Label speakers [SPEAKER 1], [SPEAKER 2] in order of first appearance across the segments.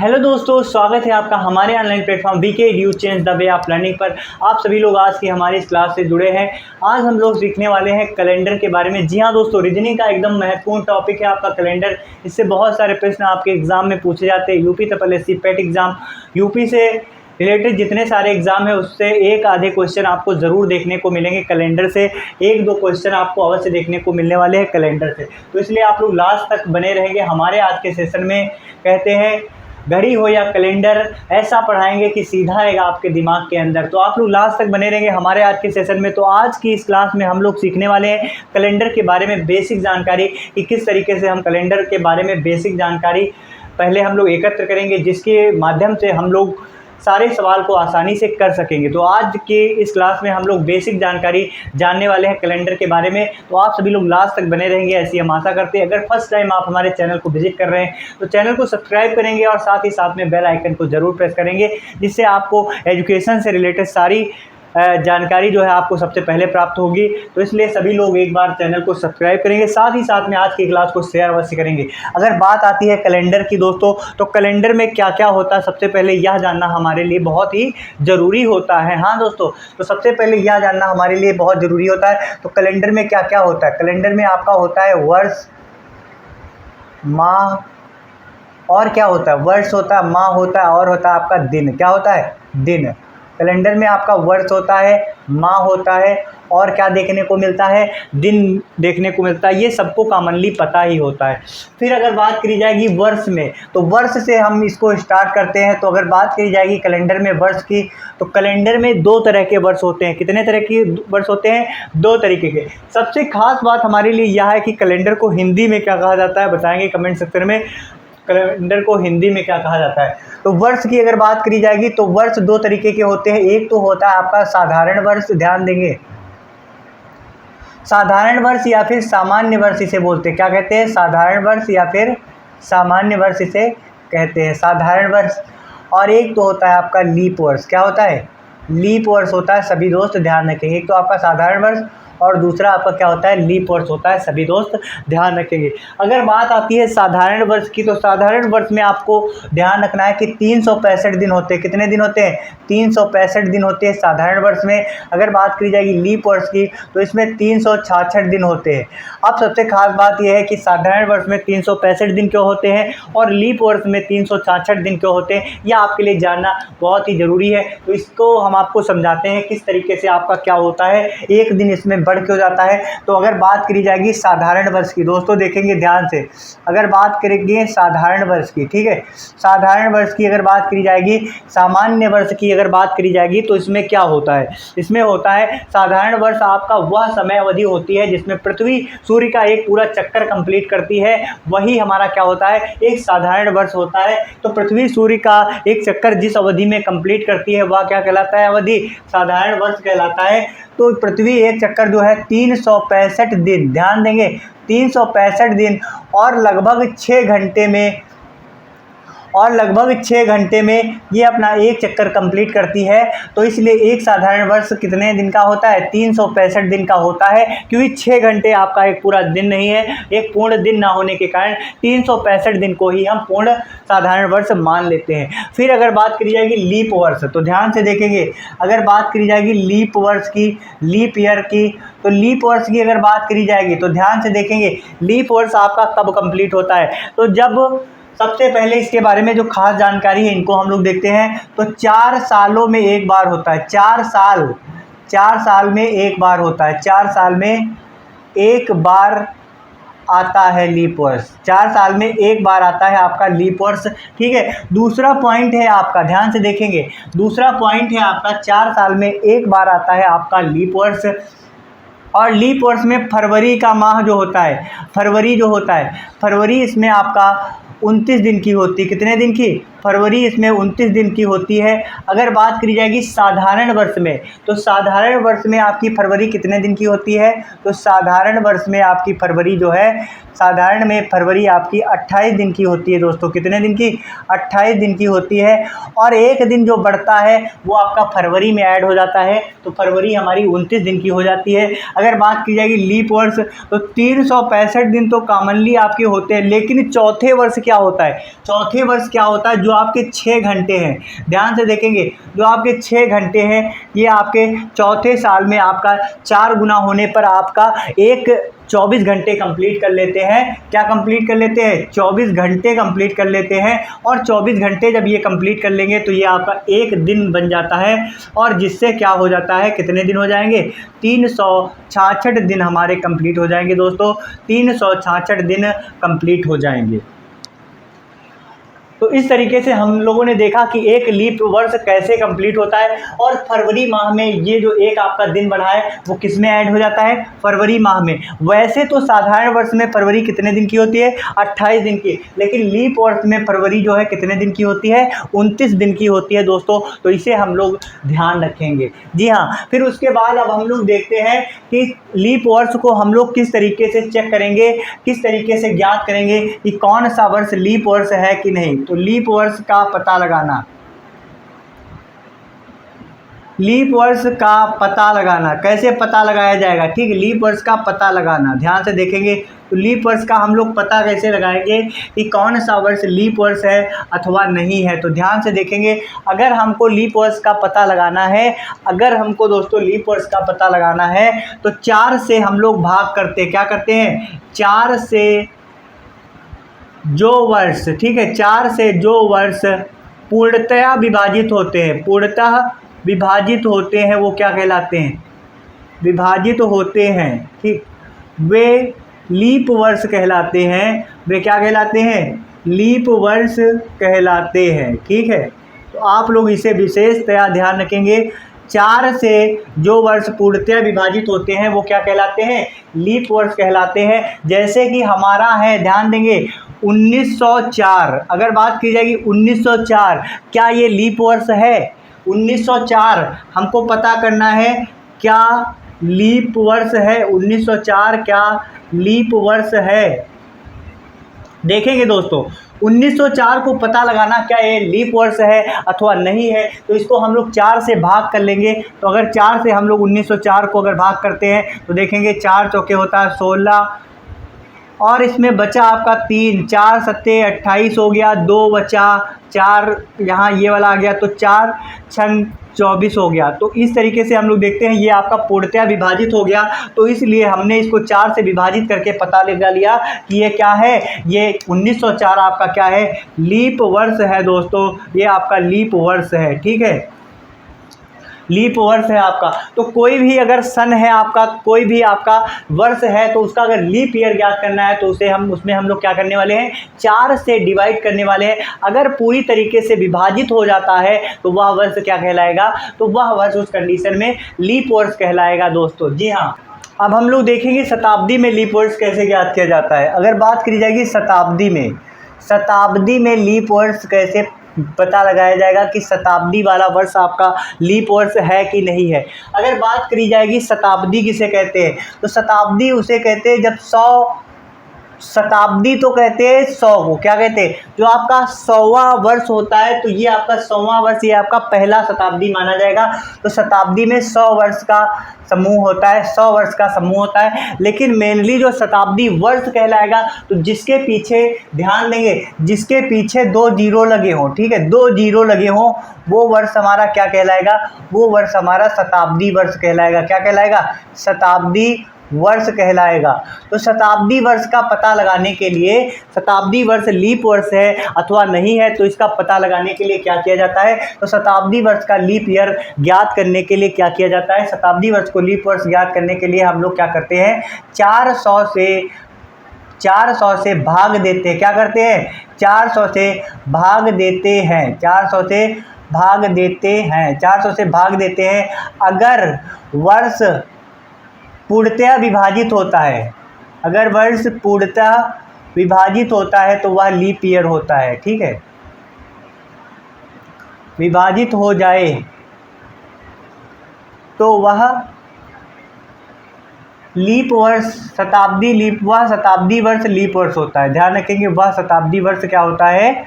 [SPEAKER 1] Hello दोस्तों, स्वागत है आपका हमारे online platform VK edu change the way of learning पर। आप सभी लोग आज की हमारी इस क्लास से जुड़े हैं। आज हम लोग सीखने वाले हैं कैलेंडर के बारे में। जी हाँ दोस्तों, रीजनिंग का एकदम महत्वपूर्ण टॉपिक है आपका कैलेंडर। इससे बहुत सारे प्रश्न आपके एग्जाम में पूछे जाते हैं। यूपी TSSC पेट एग्जाम, यूपी से रिलेटेड जितने सारे एग्जाम है उससे एक आधे क्वेश्चन आपको ज़रूर देखने को मिलेंगे कैलेंडर से। एक दो क्वेश्चन आपको अवश्य देखने को मिलने वाले हैं कैलेंडर से। तो इसलिए आप लोग लास्ट तक बने रहेंगे। हमारे आज के सेशन में कहते हैं घड़ी हो या कैलेंडर, ऐसा पढ़ाएंगे कि सीधा आएगा आपके दिमाग के अंदर। तो आप लोग लास्ट तक बने रहेंगे हमारे आज के सेशन में। तो आज की इस क्लास में हम लोग सीखने वाले हैं कैलेंडर के बारे में बेसिक जानकारी, कि किस तरीके से हम कैलेंडर के बारे में बेसिक जानकारी पहले हम लोग एकत्र करेंगे, जिसके माध्यम से हम लोग सारे सवाल को आसानी से कर सकेंगे। तो आज के इस क्लास में हम लोग बेसिक जानकारी जानने वाले हैं कैलेंडर के बारे में। तो आप सभी लोग लास्ट तक बने रहेंगे, ऐसी हम आशा करते हैं। अगर फर्स्ट टाइम आप हमारे चैनल को विजिट कर रहे हैं तो चैनल को सब्सक्राइब करेंगे और साथ ही साथ में बेल आइकन को ज़रूर प्रेस करेंगे, जिससे आपको एजुकेशन से रिलेटेड सारी जानकारी जो है आपको सबसे पहले प्राप्त होगी। तो इसलिए सभी लोग एक बार चैनल को सब्सक्राइब करेंगे, साथ ही साथ में आज की क्लास को शेयर अवश्य करेंगे। अगर बात आती है कैलेंडर की दोस्तों, तो कैलेंडर में क्या क्या होता है सबसे पहले यह जानना हमारे लिए बहुत ही ज़रूरी होता है। हाँ दोस्तों, तो सबसे पहले यह जानना हमारे लिए बहुत ज़रूरी होता है। तो कैलेंडर में क्या क्या होता है? कैलेंडर में आपका होता है वर्ष, माह, और क्या होता है? वर्ष होता है, माह होता है, और होता है आपका दिन। क्या होता है? दिन। कैलेंडर में आपका वर्ष होता है, माह होता है, और क्या देखने को मिलता है? दिन देखने को मिलता है। ये सबको कॉमनली पता ही होता है। फिर अगर बात करी जाएगी वर्ष में, तो वर्ष से हम इसको स्टार्ट करते हैं। तो अगर बात करी जाएगी कैलेंडर में वर्ष की, तो कैलेंडर में दो तरह के वर्ष होते हैं। कितने तरह के वर्ष होते हैं? दो तरीके के। सबसे खास बात हमारे लिए यह है कि कैलेंडर को हिंदी में क्या कहा जाता है, बताएंगे कमेंट सेक्शन में। कैलेंडर को हिंदी में क्या कहा जाता है? तो वर्ष की अगर बात करी जाएगी तो वर्ष दो तरीके के होते हैं। एक तो होता है आपका साधारण वर्ष, ध्यान देंगे, साधारण वर्ष या फिर सामान्य वर्ष इसे बोलते हैं। क्या कहते हैं? साधारण वर्ष या फिर सामान्य वर्ष इसे कहते हैं, साधारण वर्ष। और एक तो होता है आपका लीप वर्ष। क्या होता है? लीप वर्ष होता है। सभी दोस्त ध्यान रखेंगे, एक तो आपका साधारण वर्ष और दूसरा आपका क्या होता है? लीप वर्ष होता है। सभी दोस्त ध्यान रखेंगे। अगर बात आती है साधारण वर्ष की, तो साधारण वर्ष में आपको ध्यान रखना है कि 365 दिन होते हैं। कितने दिन होते हैं? 365 दिन होते हैं साधारण वर्ष में। अगर बात करी जाएगी लीप वर्ष की, तो इसमें 366 दिन होते हैं। अब सबसे खास बात यह है कि साधारण वर्ष में 365 दिन क्यों होते हैं और लीप वर्ष में 366 दिन क्यों होते हैं, यह आपके लिए जानना बहुत ही ज़रूरी है। तो इसको हम आपको समझाते हैं किस तरीके से आपका क्या होता है, एक दिन इसमें बढ़ क्यों जाता है। तो अगर बात करी जाएगी साधारण वर्ष की, दोस्तों देखेंगे ध्यान से, अगर बात करेंगे साधारण वर्ष की, ठीक है, साधारण वर्ष की अगर बात करी जाएगी, सामान्य वर्ष की अगर बात करी जाएगी, तो इसमें क्या होता है? इसमें होता है साधारण वर्ष आपका वह समय अवधि होती है जिसमें पृथ्वी सूर्य का एक पूरा चक्कर कंप्लीट करती है, वही हमारा क्या होता है? एक साधारण वर्ष होता है। तो पृथ्वी सूर्य का एक चक्कर जिस अवधि में कंप्लीट करती है वह क्या कहलाता है? अवधि साधारण वर्ष कहलाता है। तो पृथ्वी एक चक्कर जो है 365 दिन, ध्यान देंगे, 365 दिन और लगभग 6 घंटे में, और लगभग 6 घंटे में ये अपना एक चक्कर कंप्लीट करती है। तो इसलिए एक साधारण वर्ष कितने दिन का होता है? 365 दिन का होता है, क्योंकि 6 घंटे आपका एक पूरा दिन नहीं है। एक पूर्ण दिन ना होने के कारण 365 दिन को ही हम पूर्ण साधारण वर्ष मान लेते हैं। फिर अगर बात करी जाएगी लीप वर्ष, तो ध्यान से देखेंगे, अगर बात करी जाएगी लीप वर्ष की, लीप ईयर की, तो लीप वर्ष की अगर बात करी जाएगी तो ध्यान से देखेंगे लीप वर्ष आपका कब कंप्लीट होता है? तो जब सबसे पहले इसके बारे में जो खास जानकारी है इनको हम लोग देखते हैं। तो 4 सालों में एक बार होता है। 4 साल में एक बार होता है। 4 साल में एक बार आता है लीप वर्ष। 4 साल में एक बार आता है आपका लीप वर्ष, ठीक है। दूसरा पॉइंट है आपका, ध्यान से देखेंगे, दूसरा पॉइंट है आपका 4 साल में एक बार आता है आपका लीप वर्ष। और लीप वर्ष में फरवरी का माह जो होता है, फरवरी जो होता है, फरवरी इसमें आपका 29 दिन की होती है। कितने दिन की? फरवरी इसमें 29 दिन की होती है। अगर बात करी जाएगी साधारण वर्ष में, तो साधारण वर्ष में आपकी फरवरी कितने दिन की होती है? तो साधारण वर्ष में आपकी फरवरी जो है, साधारण में फरवरी आपकी 28 दिन की होती है दोस्तों। कितने दिन की? 28 दिन की होती है। और एक दिन जो बढ़ता है वो आपका फरवरी में ऐड हो जाता है, तो फरवरी हमारी 29 दिन की हो जाती है। अगर बात की जाएगी लीप वर्ष, तो 365 दिन तो कॉमनली आपके होते हैं, लेकिन चौथे वर्ष क्या होता है? चौथे वर्ष क्या होता है? जो जो आपके 6 घंटे हैं, ध्यान से देखेंगे, जो आपके 6 घंटे हैं ये आपके चौथे साल में आपका 4 गुना होने पर आपका एक 24 घंटे कंप्लीट कर लेते हैं। क्या कंप्लीट कर लेते हैं? 24 घंटे कंप्लीट कर लेते हैं। और 24 घंटे जब ये कंप्लीट कर लेंगे तो ये आपका एक दिन बन जाता है, और जिससे क्या हो जाता है, कितने दिन हो जाएंगे? 366 दिन हमारे कंप्लीट हो जाएंगे दोस्तों, 366 दिन कंप्लीट हो जाएंगे। तो इस तरीके से हम लोगों ने देखा कि एक लीप वर्ष कैसे कंप्लीट होता है। और फरवरी माह में ये जो एक आपका दिन बढ़ा है वो किस में ऐड हो जाता है? फरवरी माह में। वैसे तो साधारण वर्ष में फरवरी कितने दिन की होती है? 28 दिन की, लेकिन लीप वर्ष में फरवरी जो है कितने दिन की होती है? 29 दिन की होती है दोस्तों। तो इसे हम लोग ध्यान रखेंगे। जी हाँ, फिर उसके बाद अब हम लोग देखते हैं कि लीप वर्ष को हम लोग किस तरीके से चेक करेंगे, किस तरीके से ज्ञात करेंगे कि कौन सा वर्ष लीप वर्ष है कि नहीं। तो लीप वर्ष का पता लगाना, लीप वर्ष का पता लगाना कैसे पता लगाया जाएगा? ठीक है, लीप वर्ष का पता लगाना, ध्यान से देखेंगे तो लीप वर्ष का हम लोग पता कैसे लगाएंगे कि कौन सा वर्ष लीप वर्ष है अथवा नहीं है। तो ध्यान से देखेंगे, अगर हमको लीप वर्ष का पता लगाना है, अगर हमको दोस्तों लीप वर्ष का पता लगाना है तो 4 से हम लोग भाग करते, क्या करते हैं? 4 से जो वर्ष, ठीक है, 4 से जो वर्ष पूर्णतया विभाजित होते हैं, पूर्णतः विभाजित होते हैं, वो क्या कहलाते हैं? विभाजित होते हैं, ठीक, वे लीप वर्ष कहलाते हैं। वे क्या कहलाते हैं? लीप वर्ष कहलाते हैं। ठीक है, तो आप लोग इसे विशेषतया ध्यान रखेंगे। 4 से जो वर्ष पूर्णतया विभाजित होते हैं वो क्या कहलाते हैं? लीप वर्ष कहलाते हैं। जैसे कि हमारा है, ध्यान देंगे, 1904, अगर बात की जाएगी 1904, क्या ये लीप वर्ष है? 1904 हमको पता करना है, क्या लीप वर्ष है? 1904 क्या लीप वर्ष है? देखेंगे दोस्तों, 1904 को पता लगाना क्या ये लीप वर्ष है अथवा नहीं है। तो इसको हम लोग 4 से भाग कर लेंगे। तो अगर 4 से हम लोग 1904 को अगर भाग करते हैं तो देखेंगे 4 चौके होता है 16, और इसमें बचा आपका 3, 4 सत्ते 28 हो गया, 2 बचा, 4 यहाँ ये वाला आ गया, तो 4 छंग 24 हो गया। तो इस तरीके से हम लोग देखते हैं ये आपका पूर्णतया विभाजित हो गया। तो इसलिए हमने इसको 4 से विभाजित करके पता लगा लिया कि ये क्या है, ये 1904 आपका क्या है? लीप वर्ष है दोस्तों, ये आपका लीप वर्ष है। ठीक है, लीप वर्ष है आपका। तो कोई भी अगर सन है आपका, कोई भी आपका वर्ष है, तो उसका अगर लीप ईयर ज्ञात करना है तो उसमें हम लोग क्या करने वाले हैं? 4 से डिवाइड करने वाले हैं। अगर पूरी तरीके से विभाजित हो जाता है तो वह वर्ष क्या कहलाएगा? तो वह वर्ष उस कंडीशन में लीप वर्ष कहलाएगा दोस्तों। जी हाँ, अब हम लोग देखेंगे शताब्दी में लीप वर्ष कैसे ज्ञात किया जाता है। अगर बात करी जाएगी शताब्दी में लीप वर्ष कैसे पता लगाया जाएगा कि शताब्दी वाला वर्ष आपका लीप वर्ष है कि नहीं है। अगर बात करी जाएगी शताब्दी किसे कहते हैं, तो शताब्दी उसे कहते हैं जब 100, शताब्दी तो कहते हैं 100 को, क्या कहते हैं? जो आपका 100वां वर्ष होता है तो ये आपका 100वां वर्ष, ये आपका पहला शताब्दी माना जाएगा। तो शताब्दी में 100 वर्ष का समूह होता है, 100 वर्ष का समूह होता है। लेकिन मेनली जो शताब्दी वर्ष कहलाएगा तो जिसके पीछे, ध्यान देंगे, जिसके पीछे 2 जीरो लगे हों, ठीक है, 2 जीरो लगे हों, वो वर्ष हमारा क्या कहलाएगा? वो वर्ष हमारा शताब्दी वर्ष कहलाएगा। क्या कहलाएगा? शताब्दी वर्ष कहलाएगा। तो शताब्दी वर्ष का पता लगाने के लिए, शताब्दी वर्ष लीप वर्ष है अथवा नहीं है, तो इसका पता लगाने के लिए क्या किया जाता है? तो शताब्दी वर्ष का लीप ईयर ज्ञात करने के लिए क्या किया जाता है? शताब्दी वर्ष को लीप वर्ष ज्ञात करने के लिए हम लोग क्या करते हैं? 400 से भाग देते हैं। क्या करते हैं? 400 से भाग देते हैं, 400 से भाग देते हैं, 400 से भाग देते हैं। अगर वर्ष पूर्णतया विभाजित होता है, अगर वर्ष पूर्णतः विभाजित होता है तो वह लीप ईयर होता है। ठीक है, विभाजित हो जाए तो वह लीप वर्ष, वह शताब्दी वर्ष लीप वर्ष होता है। ध्यान रखेंगे, वह शताब्दी वर्ष क्या होता है?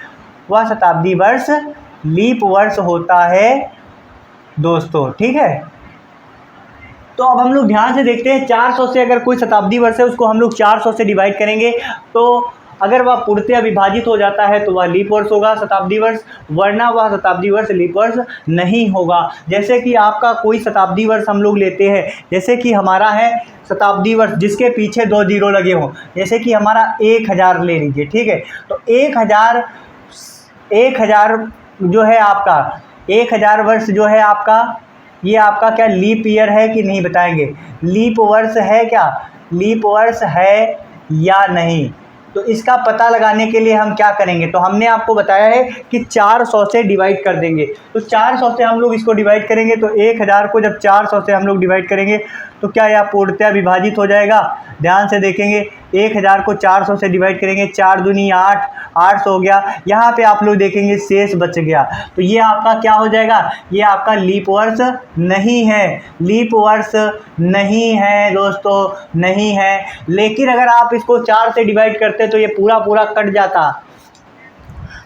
[SPEAKER 1] वह शताब्दी वर्ष लीप वर्ष होता है दोस्तों। ठीक है, तो अब हम लोग ध्यान से देखते हैं 400 से अगर कोई शताब्दी वर्ष है उसको हम लोग 400 से डिवाइड करेंगे। तो अगर वह पूर्णतया विभाजित हो जाता है तो वह लीप वर्ष होगा, शताब्दी वर्ष, वरना वह शताब्दी वर्ष लीप वर्ष नहीं होगा। जैसे कि आपका कोई शताब्दी वर्ष हम लोग लेते हैं, जैसे कि हमारा है शताब्दी वर्ष जिसके पीछे 2 जीरो लगे हों, जैसे कि हमारा 1000 ले लीजिए, ठीक है। तो 1000 जो है आपका 1000 वर्ष जो है आपका, ये आपका क्या लीप ईयर है कि नहीं बताएंगे, लीप वर्ष है क्या, लीप वर्ष है या नहीं। तो इसका पता लगाने के लिए हम क्या करेंगे, तो हमने आपको बताया है कि 400 से डिवाइड कर देंगे। तो 400 से हम लोग इसको डिवाइड करेंगे, तो 1000 को जब 400 से हम लोग डिवाइड करेंगे तो क्या यह पूर्णतया विभाजित हो जाएगा। ध्यान से देखेंगे, 1000 को 400 से डिवाइड करेंगे, 4 दूनी 8, 800 हो गया। यहाँ पे आप लोग देखेंगे शेष बच गया, तो ये आपका क्या हो जाएगा, ये आपका लीप वर्ष नहीं है, लीप वर्ष नहीं है दोस्तों, नहीं है। लेकिन अगर आप इसको 4 से डिवाइड करते तो ये पूरा पूरा कट जाता।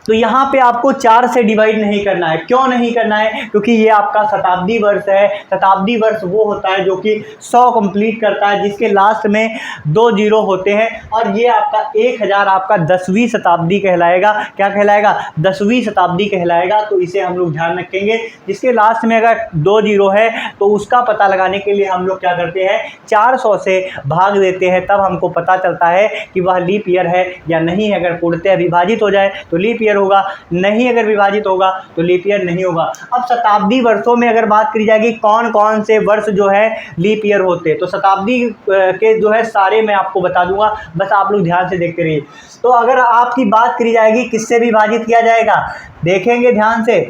[SPEAKER 1] तो यहाँ पे आपको 4 से डिवाइड नहीं करना है। क्यों नहीं करना है, क्योंकि ये आपका शताब्दी वर्ष है। शताब्दी वर्ष वो होता है जो कि 100 कंप्लीट करता है, जिसके लास्ट में 2 जीरो होते हैं। और ये आपका 1000 आपका 10वीं शताब्दी कहलाएगा। क्या कहलाएगा, 10वीं शताब्दी कहलाएगा। तो इसे हम लोग ध्यान रखेंगे। जिसके लास्ट में अगर 2 जीरो है तो उसका पता लगाने के लिए हम लोग क्या करते हैं, 400 से भाग देते हैं, तब हमको पता चलता है कि वह लीप ईयर है या नहीं है। अगर पूर्णतः विभाजित हो जाए तो लीप ईयर होगा, नहीं अगर विभाजित होगा तो लीप ईयर नहीं होगा। अब शताब्दी वर्षों में अगर बात करी जाएगी कौन कौन से वर्ष जो है लीप ईयर होते हैं, तो शताब्दी के जो है सारे मैं आपको बता दूंगा, बस आप लोग ध्यान से देखते रहिए। तो अगर आपकी बात करी जाएगी किससे विभाजित किया जाएगा, देखेंगे ध्यान से,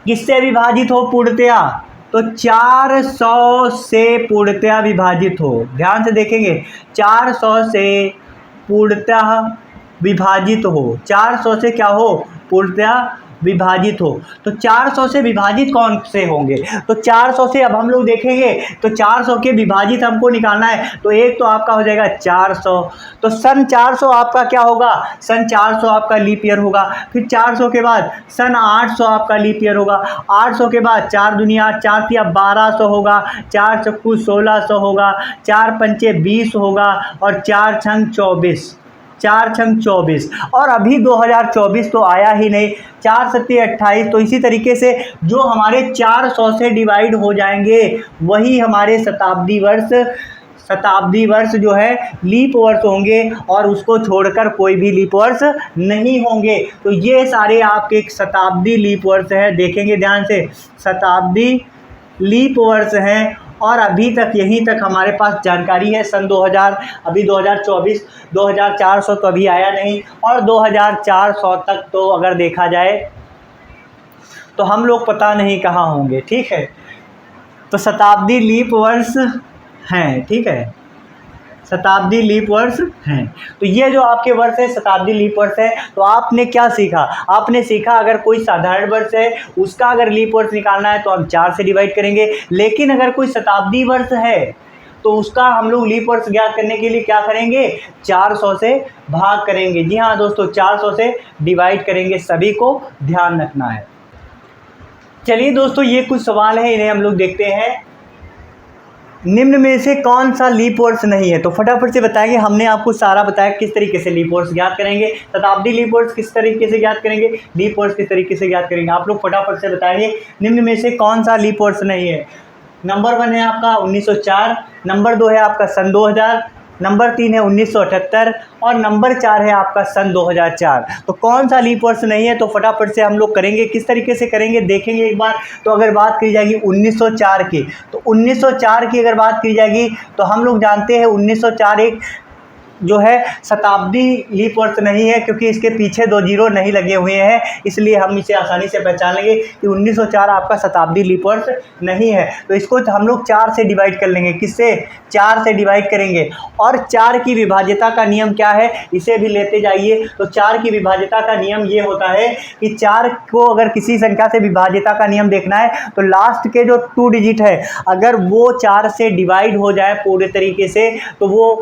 [SPEAKER 1] किससे विभाजित हो पूर्णतया, तो 400 से पूर्णतया विभाजित हो। ध्यान से देखेंगे, 400 से पूर्णतः विभाजित हो, 400 से क्या हो, पूर्णतया विभाजित हो। तो 400 से विभाजित कौन से होंगे, तो 400 से अब हम लोग देखेंगे तो 400 के विभाजित हमको निकालना है। तो एक तो आपका हो जाएगा 400, तो सन 400 आपका क्या होगा, सन 400 आपका लीप ईयर होगा। फिर 400 के बाद सन 800 आपका लीप ईयर होगा। 800 के बाद 4 दुनिया 4 तिया 1200 होगा, 4 चक्कू 1600 होगा, 4 पंचे 20 होगा और 4 छंग 24, 4 छंग 24। और अभी 2024 तो आया ही नहीं, 4 सत्ते 28। तो इसी तरीके से जो हमारे 400 से डिवाइड हो जाएंगे वही हमारे शताब्दी वर्ष जो है लीप वर्ष होंगे, और उसको छोड़कर कोई भी लीप वर्ष नहीं होंगे। तो ये सारे आपके शताब्दी लीप वर्ष है। देखेंगे ध्यान से, शताब्दी लीप वर्ष हैं। और अभी तक यहीं तक हमारे पास जानकारी है। सन 2000, अभी 2024, 2400 तो अभी आया नहीं, और 2400 तक तो अगर देखा जाए तो हम लोग पता नहीं कहाँ होंगे, ठीक है। तो शताब्दी लीप वर्ष हैं, ठीक है, शताब्दी लीप वर्ष हैं। तो ये जो आपके वर्ष है शताब्दी लीप वर्ष है। तो आपने क्या सीखा, आपने सीखा अगर कोई साधारण वर्ष है उसका अगर लीप वर्ष निकालना है तो हम 4 से डिवाइड करेंगे। लेकिन अगर कोई शताब्दी वर्ष है तो उसका हम लोग लीप वर्ष ज्ञात करने के लिए क्या करेंगे, 400 से भाग करेंगे। जी हाँ दोस्तों, 400 से डिवाइड करेंगे, सभी को ध्यान रखना है। चलिए दोस्तों, ये कुछ सवाल है, इन्हें हम लोग देखते हैं। निम्न में से कौन सा लीप वर्ष नहीं है, तो फटाफट से बताएंगे। हमने आपको सारा बताया किस तरीके से लीप वर्ष ज्ञात करेंगे, शताब्दी लीप वर्ष किस तरीके से ज्ञात करेंगे, लीप वर्ष किस तरीके से ज्ञात करेंगे। आप लोग फटाफट से बताएंगे निम्न में से कौन सा लीप वर्ष नहीं है। नंबर 1 है आपका 1904, नंबर 2 है आपका सन 2000, नंबर 3 है 1978 और नंबर 4 है आपका सन 2004। तो कौन सा लीप वर्ष नहीं है, तो फटाफट से हम लोग करेंगे। किस तरीके से करेंगे देखेंगे एक बार। तो अगर बात की जाएगी 1904 की, तो 1904 की अगर बात की जाएगी तो हम लोग जानते हैं 1904 एक जो है शताब्दी लीप वर्ष नहीं है, क्योंकि इसके पीछे 2 जीरो नहीं लगे हुए हैं, इसलिए हम इसे आसानी से पहचान लेंगे कि 1904 आपका शताब्दी लीप वर्ष नहीं है। तो इसको हम लोग 4 से डिवाइड कर लेंगे। किससे, 4 से डिवाइड करेंगे। और 4 की विभाज्यता का नियम क्या है, इसे भी लेते जाइए। तो 4 की विभाज्यता का नियम ये होता है कि 4 को अगर किसी संख्या से विभाज्यता का नियम देखना है तो लास्ट के जो 2 डिजिट है अगर वो 4 से डिवाइड हो जाए पूरे तरीके से तो वो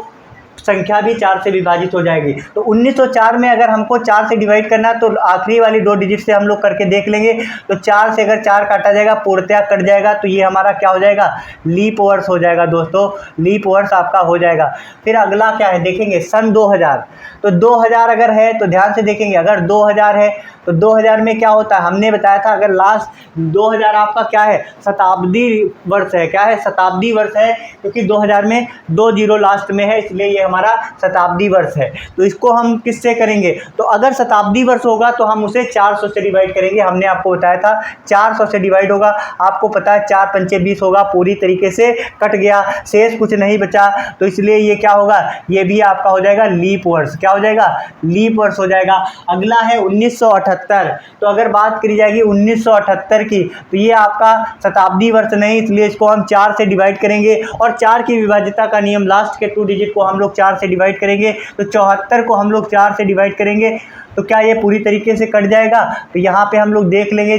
[SPEAKER 1] संख्या भी 4 से विभाजित हो जाएगी। तो 1904 में अगर हमको 4 से डिवाइड करना है तो आखिरी वाली 2 डिजिट से हम लोग करके देख लेंगे। तो 4 से अगर 4 काटा जाएगा, पूर्णतया कट जाएगा, तो ये हमारा क्या हो जाएगा, लीप वर्ष हो जाएगा दोस्तों, लीप वर्ष आपका हो जाएगा। फिर अगला क्या है देखेंगे, सन 2000। तो 2000 अगर है तो ध्यान से देखेंगे, अगर 2000 है तो 2000 में क्या होता है, हमने बताया था अगर लास्ट 2000 आपका क्या है, शताब्दी वर्ष है। क्या है, शताब्दी वर्ष है, क्योंकि 2000 में 2 जीरो लास्ट में है, इसलिए ये हमारा शताब्दी वर्ष है। तो इसको हम किससे करेंगे, तो अगर शताब्दी वर्ष होगा तो हम उसे 400 से डिवाइड करेंगे। हमने आपको बताया था 400 से डिवाइड होगा, आपको पता है 4 पंचे 20 होगा, पूरी तरीके से कट गया, शेष कुछ नहीं बचा, तो इसलिए ये क्या होगा, ये भी आपका हो जाएगा लीप वर्ष। क्या हो जाएगा, लीप वर्ष हो जाएगा। अगला है 1978। तो अगर बात करी जाएगी 1978 की, तो ये आपका शताब्दी वर्ष नहीं, इसलिए इसको हम 4 से डिवाइड करेंगे, और 4 की विभाज्यता का नियम, लास्ट के 2 डिजिट को हम लोग 4 से डिवाइड करेंगे। तो 74 को हम लोग 4 से डिवाइड करेंगे, तो क्या ये पूरी तरीके से कट जाएगा। तो यहाँ पे हम लोग देख लेंगे,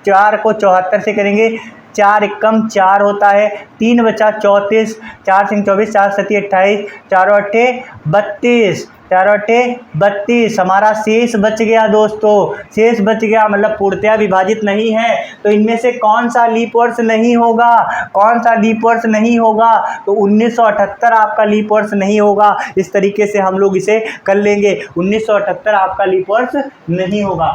[SPEAKER 1] 4 को 74 से करेंगे, 4 एकम 4 होता है, 3 बचा 34, 4 सिंह 24, 4 सती 28, 4 अट्ठे 32, 4 अट्ठे 32, हमारा शेष बच गया दोस्तों, शेष बच गया, मतलब पूर्णतया विभाजित नहीं है। तो इनमें से कौन सा लीप वर्ष नहीं होगा, कौन सा लीप वर्ष नहीं होगा, तो 1978 आपका लीप वर्ष नहीं होगा। इस तरीके से हम लोग इसे कर लेंगे, 1978 आपका लीप वर्ष नहीं होगा।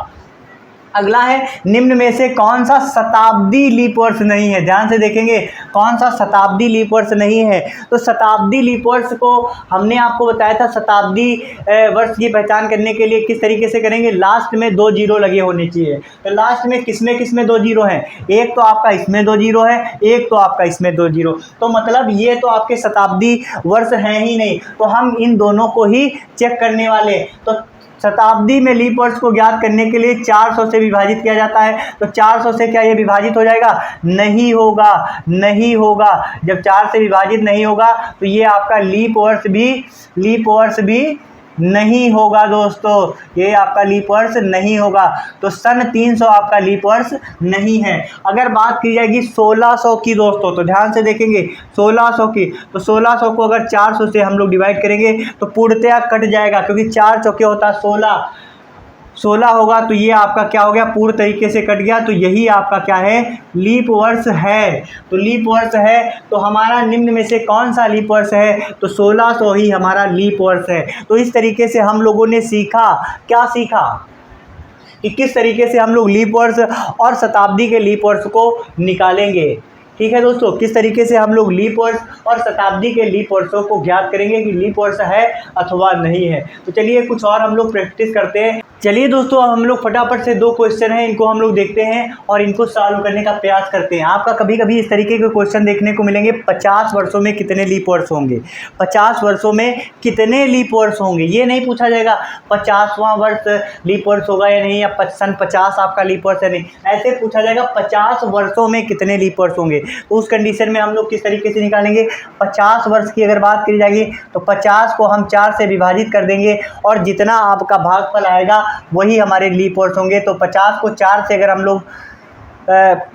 [SPEAKER 1] अगला है, निम्न में से कौन सा शताब्दी लीप वर्ष नहीं है। ध्यान से देखेंगे, कौन सा शताब्दी लीप वर्ष नहीं है। तो शताब्दी लीप वर्ष को हमने आपको बताया था, शताब्दी वर्ष की पहचान करने के लिए किस तरीके से करेंगे, लास्ट में 2 जीरो लगे होने चाहिए। तो लास्ट में किसमें 2 जीरो हैं, एक तो आपका इसमें 2 जीरो है, एक तो आपका इसमें 2 जीरो, तो मतलब ये तो आपके शताब्दी वर्ष हैं ही नहीं। तो हम इन दोनों को ही चेक करने वाले। तो शताब्दी में लीप वर्ष को ज्ञात करने के लिए 400 से विभाजित किया जाता है। तो 400 से क्या ये विभाजित हो जाएगा, नहीं होगा, नहीं होगा। जब 4 से विभाजित नहीं होगा तो ये आपका लीप वर्ष भी नहीं होगा दोस्तों, ये आपका लीप वर्ष नहीं होगा। तो सन 300 आपका लीप वर्ष नहीं है। अगर बात की जाएगी 1600 की दोस्तों, तो ध्यान से देखेंगे 1600 की, तो 1600 को अगर 400 से हम लोग डिवाइड करेंगे तो पूर्णतया कट जाएगा, क्योंकि 4 चौके होता है 16 होगा, तो ये आपका क्या हो गया, पूर्ण तरीके से कट गया। तो यही आपका क्या है, लीप वर्ष है। तो लीप वर्ष है, तो हमारा निम्न में से कौन सा लीप वर्ष है, तो 1600 ही हमारा लीप वर्ष है। तो इस तरीके से हम लोगों ने सीखा, क्या सीखा, कि किस तरीके से हम लोग लीप वर्ष और शताब्दी के लीप वर्ष को निकालेंगे। ठीक है दोस्तों, किस तरीके से हम लोग लीप वर्ष और शताब्दी के लीप वर्षों को ज्ञात करेंगे कि लीप वर्ष है अथवा नहीं है। तो चलिए कुछ और हम लोग प्रैक्टिस करते हैं। चलिए दोस्तों, हम लोग फटाफट से 2 क्वेश्चन हैं, इनको हम लोग देखते हैं और इनको सॉल्व करने का प्रयास करते हैं। आपका कभी कभी इस तरीके के क्वेश्चन देखने को मिलेंगे, 50 वर्षों में कितने लीप वर्ष होंगे, 50 वर्षों में कितने लीप वर्ष होंगे। ये नहीं पूछा जाएगा 50वां वर्ष लीप वर्ष होगा या नहीं, या सन 50 आपका लीप वर्ष है नहीं, ऐसे पूछा जाएगा 50 वर्षों में कितने लीप वर्ष होंगे। तो उस कंडीशन में हम लोग किस तरीके से निकालेंगे, 50 वर्ष की अगर बात करी जाएगी तो 50 को हम 4 से विभाजित कर देंगे, और जितना आपका भागफल आएगा वही हमारे लीप वर्ष होंगे। तो 50 को 4 से अगर हम लोग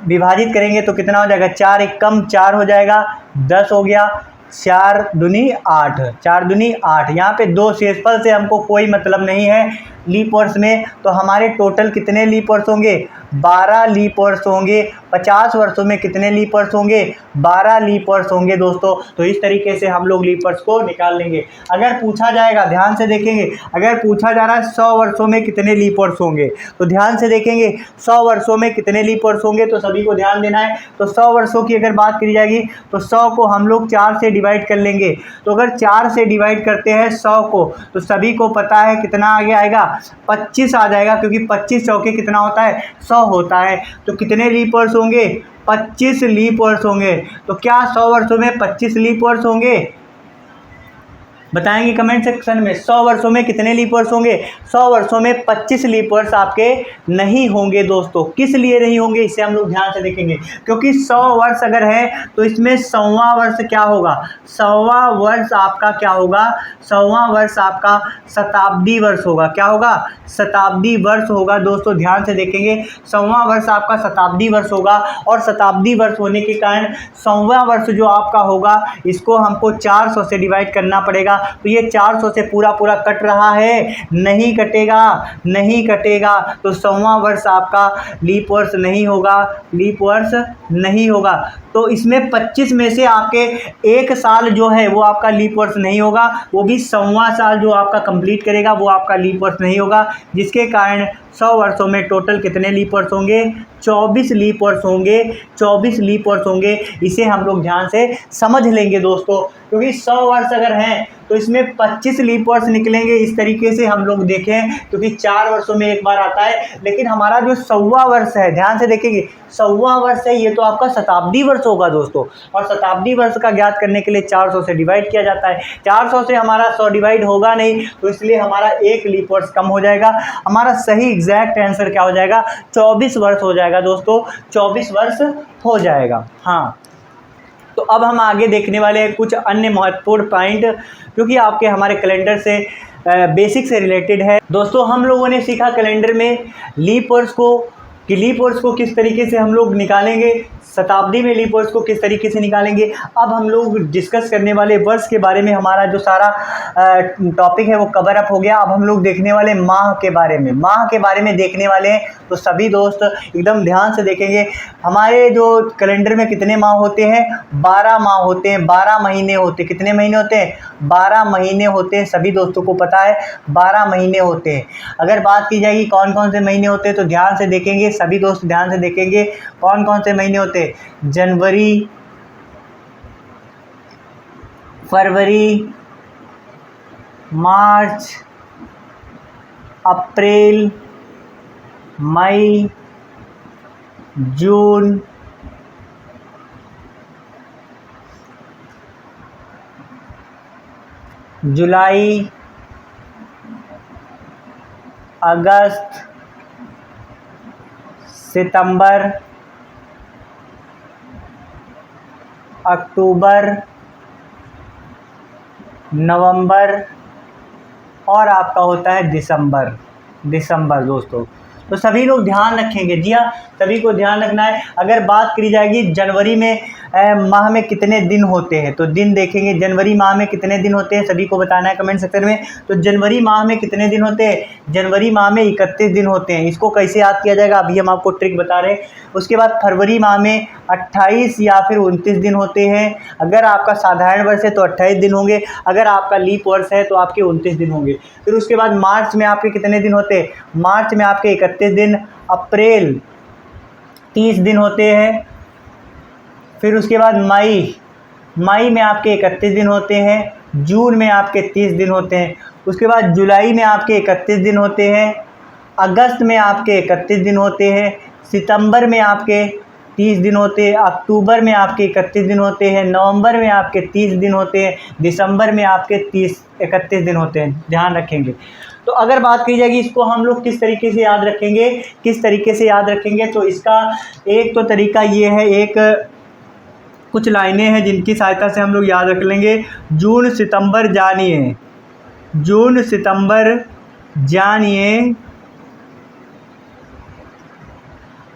[SPEAKER 1] विभाजित करेंगे तो कितना हो जाएगा, 4 एकम 4 हो जाएगा, 10 हो गया, 4 दूनी 8, 4 दूनी 8। यहाँ पे 2 शेषफल से हमको कोई मतलब नहीं है लीप वर्ष में। तो हमारे टोटल कितने लीप वर्ष होंगे, 12 लीप वर्ष होंगे। 50 वर्षों में कितने लीप वर्ष होंगे, 12 लीप वर्ष होंगे दोस्तों। तो इस तरीके से हम लोग लीप वर्ष को निकाल लेंगे। अगर पूछा जाएगा, ध्यान से देखेंगे, अगर पूछा जा रहा है 100 वर्षों में कितने लीप वर्ष होंगे, तो ध्यान से देखेंगे 100 वर्षों में कितने लीप वर्ष होंगे, तो सभी को ध्यान देना है। तो 100 वर्षों की अगर बात करी जाएगी तो 100 को हम लोग 4 से डिवाइड कर लेंगे। तो अगर 4 से डिवाइड करते हैं 100 को, तो सभी को पता है कितना आगे आएगा, 25 आ जाएगा, क्योंकि 25 चौके कितना होता है, 100 होता है। तो कितने लीप वर्ष होंगे, 25 लीप वर्ष होंगे। तो क्या 100 वर्षों में 25 लीप वर्ष होंगे, बताएंगे कमेंट सेक्शन में। 100 वर्षों में कितने लीप वर्ष होंगे, 100 वर्षों में 25 लीप वर्ष आपके नहीं होंगे दोस्तों। किस लिए नहीं होंगे, इसे हम लोग ध्यान से देखेंगे, क्योंकि 100 वर्ष अगर है तो इसमें 100वां वर्ष क्या होगा, 100वां वर्ष आपका क्या होगा, 100वां वर्ष आपका शताब्दी वर्ष होगा। क्या होगा, शताब्दी वर्ष होगा दोस्तों। ध्यान से देखेंगे, 100वां वर्ष आपका शताब्दी वर्ष होगा, और शताब्दी वर्ष होने के कारण 100वां वर्ष जो आपका होगा इसको हमको 400 से डिवाइड करना पड़ेगा। तो ये 400 से पूरा पूरा कट रहा है, नहीं कटेगा, नहीं कटेगा, तो 100वां वर्ष आपका लीप वर्ष नहीं होगा, लीप वर्ष नहीं होगा। तो इसमें 25 में से आपके एक साल जो है वो आपका लीप वर्ष नहीं होगा, वो भी 100वां साल जो आपका कंप्लीट करेगा वो आपका लीप वर्ष नहीं होगा, जिसके कारण 100 वर्षों में टोटल कितने लीप वर्ष होंगे? 24 लीप वर्ष होंगे, 24 लीप वर्ष होंगे। इसे हम लोग ध्यान से समझ लेंगे दोस्तों, क्योंकि 100 वर्ष अगर हैं तो इसमें 25 लीप वर्ष निकलेंगे। इस तरीके से हम लोग देखें, क्योंकि 4 वर्षों में एक बार आता है, लेकिन हमारा जो 100वां वर्ष है, ध्यान से देखेंगे, 100वां वर्ष है, ये तो आपका शताब्दी वर्ष होगा दोस्तों। और शताब्दी वर्ष का ज्ञात करने के लिए 400 से डिवाइड किया जाता है। 400 से हमारा 100 डिवाइड होगा नहीं, तो इसलिए हमारा एक लीप वर्ष कम हो जाएगा। हमारा सही एग्जैक्ट आंसर क्या हो जाएगा? 24 वर्ष हो जाएगा दोस्तों, 24 वर्ष हो जाएगा। हाँ, तो अब हम आगे देखने वाले हैं कुछ अन्य महत्वपूर्ण पॉइंट, क्योंकि आपके हमारे कैलेंडर से बेसिक से रिलेटेड है। दोस्तों, हम लोगों ने सीखा कैलेंडर में लीप वर्ष को, कि लीप वर्ष को किस तरीके से हम लोग निकालेंगे, शताब्दी में लीप वर्ष को किस तरीके से निकालेंगे। अब हम लोग डिस्कस करने वाले वर्ष के बारे में, हमारा जो सारा टॉपिक है वो कवर अप हो गया। अब हम लोग देखने वाले माह के बारे में, माह के बारे में देखने वाले हैं। तो सभी दोस्त एकदम ध्यान से देखेंगे। हमारे जो कैलेंडर में कितने माह होते हैं? 12 माह होते हैं, 12 महीने होते हैं। कितने महीने होते हैं? 12 महीने होते हैं। सभी दोस्तों को पता है 12 महीने होते हैं। अगर बात की जाएगी कौन कौन से महीने होते हैं, तो ध्यान से देखेंगे, सभी दोस्त ध्यान से देखेंगे कौन कौन से महीने होते हैं। जनवरी, फरवरी, मार्च, अप्रैल, मई, जून, जुलाई, अगस्त, सितंबर, अक्टूबर, नवंबर और आपका होता है दिसंबर। दिसंबर दोस्तों, तो सभी लोग ध्यान रखेंगे। जी हाँ, सभी को ध्यान रखना है। अगर बात करी जाएगी जनवरी में माह में कितने दिन होते हैं, तो दिन देखेंगे जनवरी माह में कितने दिन होते हैं, सभी को बताना है कमेंट सेक्शन में। तो जनवरी माह में कितने दिन होते हैं? जनवरी माह में 31 दिन होते हैं। इसको कैसे याद किया जाएगा, अभी हम आपको ट्रिक बता रहे हैं। उसके बाद फरवरी माह में 28 या फिर 29 दिन होते हैं। अगर आपका साधारण वर्ष है तो 28 दिन होंगे, अगर आपका लीप वर्ष है तो आपके 29 दिन होंगे। फिर उसके बाद मार्च में आपके कितने दिन होते हैं? मार्च में आपके 31 दिन, अप्रैल 30 दिन होते हैं। फिर उसके बाद मई में आपके 31 दिन होते हैं। जून में आपके 30 दिन होते हैं। उसके बाद जुलाई में आपके 31 दिन होते हैं। अगस्त में आपके 31 दिन होते हैं। सितंबर में आपके 30 दिन होते हैं। अक्टूबर में आपके 31 दिन होते हैं। नवंबर में आपके 30 दिन होते हैं। दिसंबर में आपके 31 दिन होते हैं। ध्यान रखेंगे। तो अगर बात की जाएगी इसको हम लोग किस तरीके से याद रखेंगे, किस तरीके से याद रखेंगे, तो इसका एक तो तरीका ये है, एक कुछ लाइनें हैं जिनकी सहायता से हम लोग याद रख लेंगे। जून सितंबर जानिए, जून सितंबर जानिए,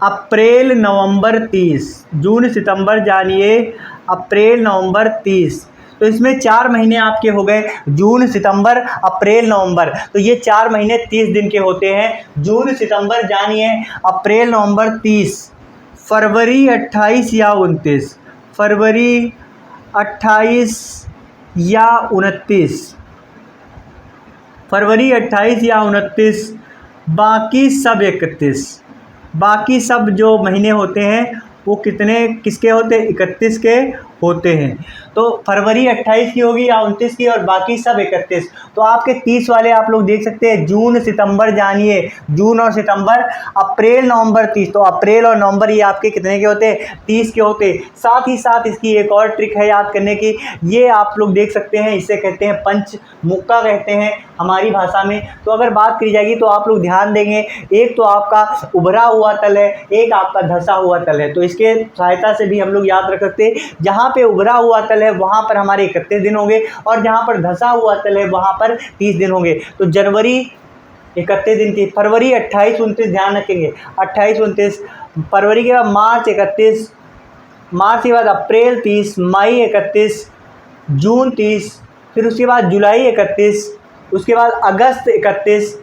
[SPEAKER 1] अप्रैल नवंबर 30। जून सितंबर जानिए, अप्रैल नवंबर 30। तो इसमें 4 महीने आपके हो गए, जून सितंबर अप्रैल नवंबर। तो ये 4 महीने 30 दिन के होते हैं। जून सितंबर जानिए, अप्रैल नवंबर 30। फरवरी 28 या 29, फरवरी 28 या 29, फरवरी 28 या 29। बाकी सब 31। बाकी सब जो महीने होते हैं वो कितने किसके होते हैं? 31 के होते हैं। तो फरवरी 28 की होगी या 29 की, और बाकी सब 31। तो आपके 30 वाले आप लोग देख सकते हैं। जून सितंबर जानिए, जून और सितंबर, अप्रैल नवंबर 30। तो अप्रैल और नवंबर ये आपके कितने के होते हैं? 30 के होते हैं। साथ ही साथ इसकी एक और ट्रिक है याद करने की, ये आप लोग देख सकते हैं, इसे कहते हैं पंच मुक्का कहते हैं हमारी भाषा में। तो अगर बात करी जाएगी तो आप लोग ध्यान देंगे, एक तो आपका उभरा हुआ तल है, एक आपका धंसा हुआ तल है। तो इसके सहायता से भी हम लोग याद रख सकते हैं, जहाँ पे उभरा हुआ तल है वहाँ पर हमारे 31 दिन होंगे, और जहाँ पर धंसा हुआ तल है वहाँ पर 30 दिन होंगे। तो जनवरी 31 दिन की, फरवरी 28 29 ध्यान रखेंगे, 28 29। फरवरी के बाद मार्च 31, मार्च के बाद अप्रैल 30, मई 31, जून 30, फिर उसके बाद जुलाई 31, उसके बाद अगस्त 31,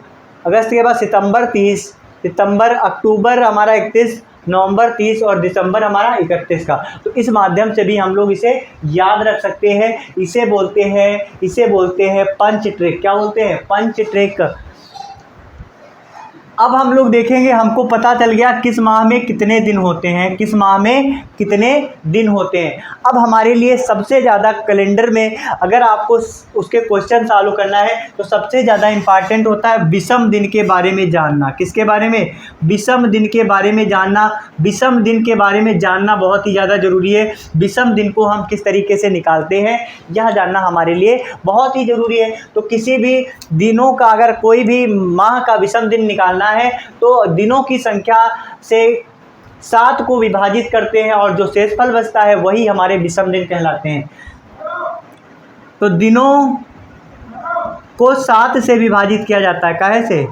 [SPEAKER 1] अगस्त के बाद सितंबर 30, सितंबर अक्टूबर हमारा 31, नवंबर 30 और दिसंबर हमारा 31 का। तो इस माध्यम से भी हम लोग इसे याद रख सकते हैं। इसे बोलते हैं पंच ट्रिक। क्या बोलते हैं? पंच ट्रिक। अब हम लोग देखेंगे, हमको पता चल गया किस माह में कितने दिन होते हैं, किस माह में कितने दिन होते हैं। अब हमारे लिए सबसे ज़्यादा कैलेंडर में अगर आपको उसके क्वेश्चन सॉल्व करना है तो सबसे ज़्यादा इम्पॉर्टेंट होता है विषम दिन के बारे में जानना। किसके बारे में? विषम दिन के बारे में जानना। विषम दिन के बारे में जानना बहुत ही ज़्यादा ज़रूरी है। विषम दिन को हम किस तरीके से निकालते हैं यह जानना हमारे लिए बहुत ही ज़रूरी है। तो किसी भी दिनों का, अगर कोई भी माह का विषम दिन निकालना है तो दिनों की संख्या से 7 को विभाजित करते हैं और जो शेषफल बचता है वही हमारे विषम दिन कहलाते हैं। तो दिनों को 7 से विभाजित किया जाता है। काहे से?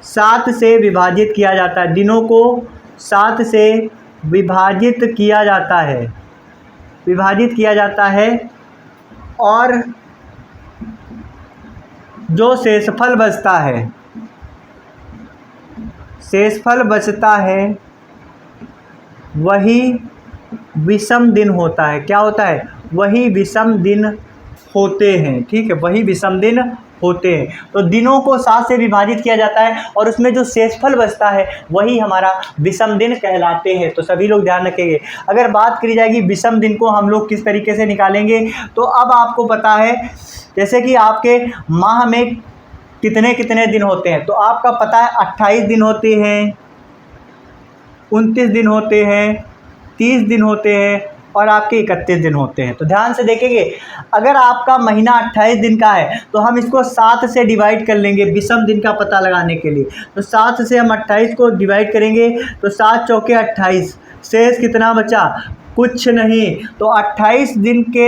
[SPEAKER 1] 7 से विभाजित किया जाता है। दिनों को 7 से विभाजित किया जाता है, विभाजित किया जाता है और जो शेषफल बचता है, शेषफल बचता है वही विषम दिन होता है। क्या होता है? वही विषम दिन होते हैं। ठीक है, वही विषम दिन होते हैं। तो दिनों को 7 से विभाजित किया जाता है और उसमें जो शेषफल बचता है वही हमारा विषम दिन कहलाते हैं। तो सभी लोग ध्यान रखेंगे। अगर बात करी जाएगी विषम दिन को हम लोग किस तरीके से निकालेंगे, तो अब आपको पता है जैसे कि आपके माह में कितने कितने दिन होते हैं, तो आपका पता है 28 दिन होते हैं, 29 दिन होते हैं, 30 दिन होते हैं और आपके 31 दिन होते हैं। तो ध्यान से देखेंगे, अगर आपका महीना 28 दिन का है तो हम इसको 7 से डिवाइड कर लेंगे विषम दिन का पता लगाने के लिए। तो 7 से हम 28 को डिवाइड करेंगे तो 7 चौके 28, शेष कितना बचा? कुछ नहीं। तो 28 दिन के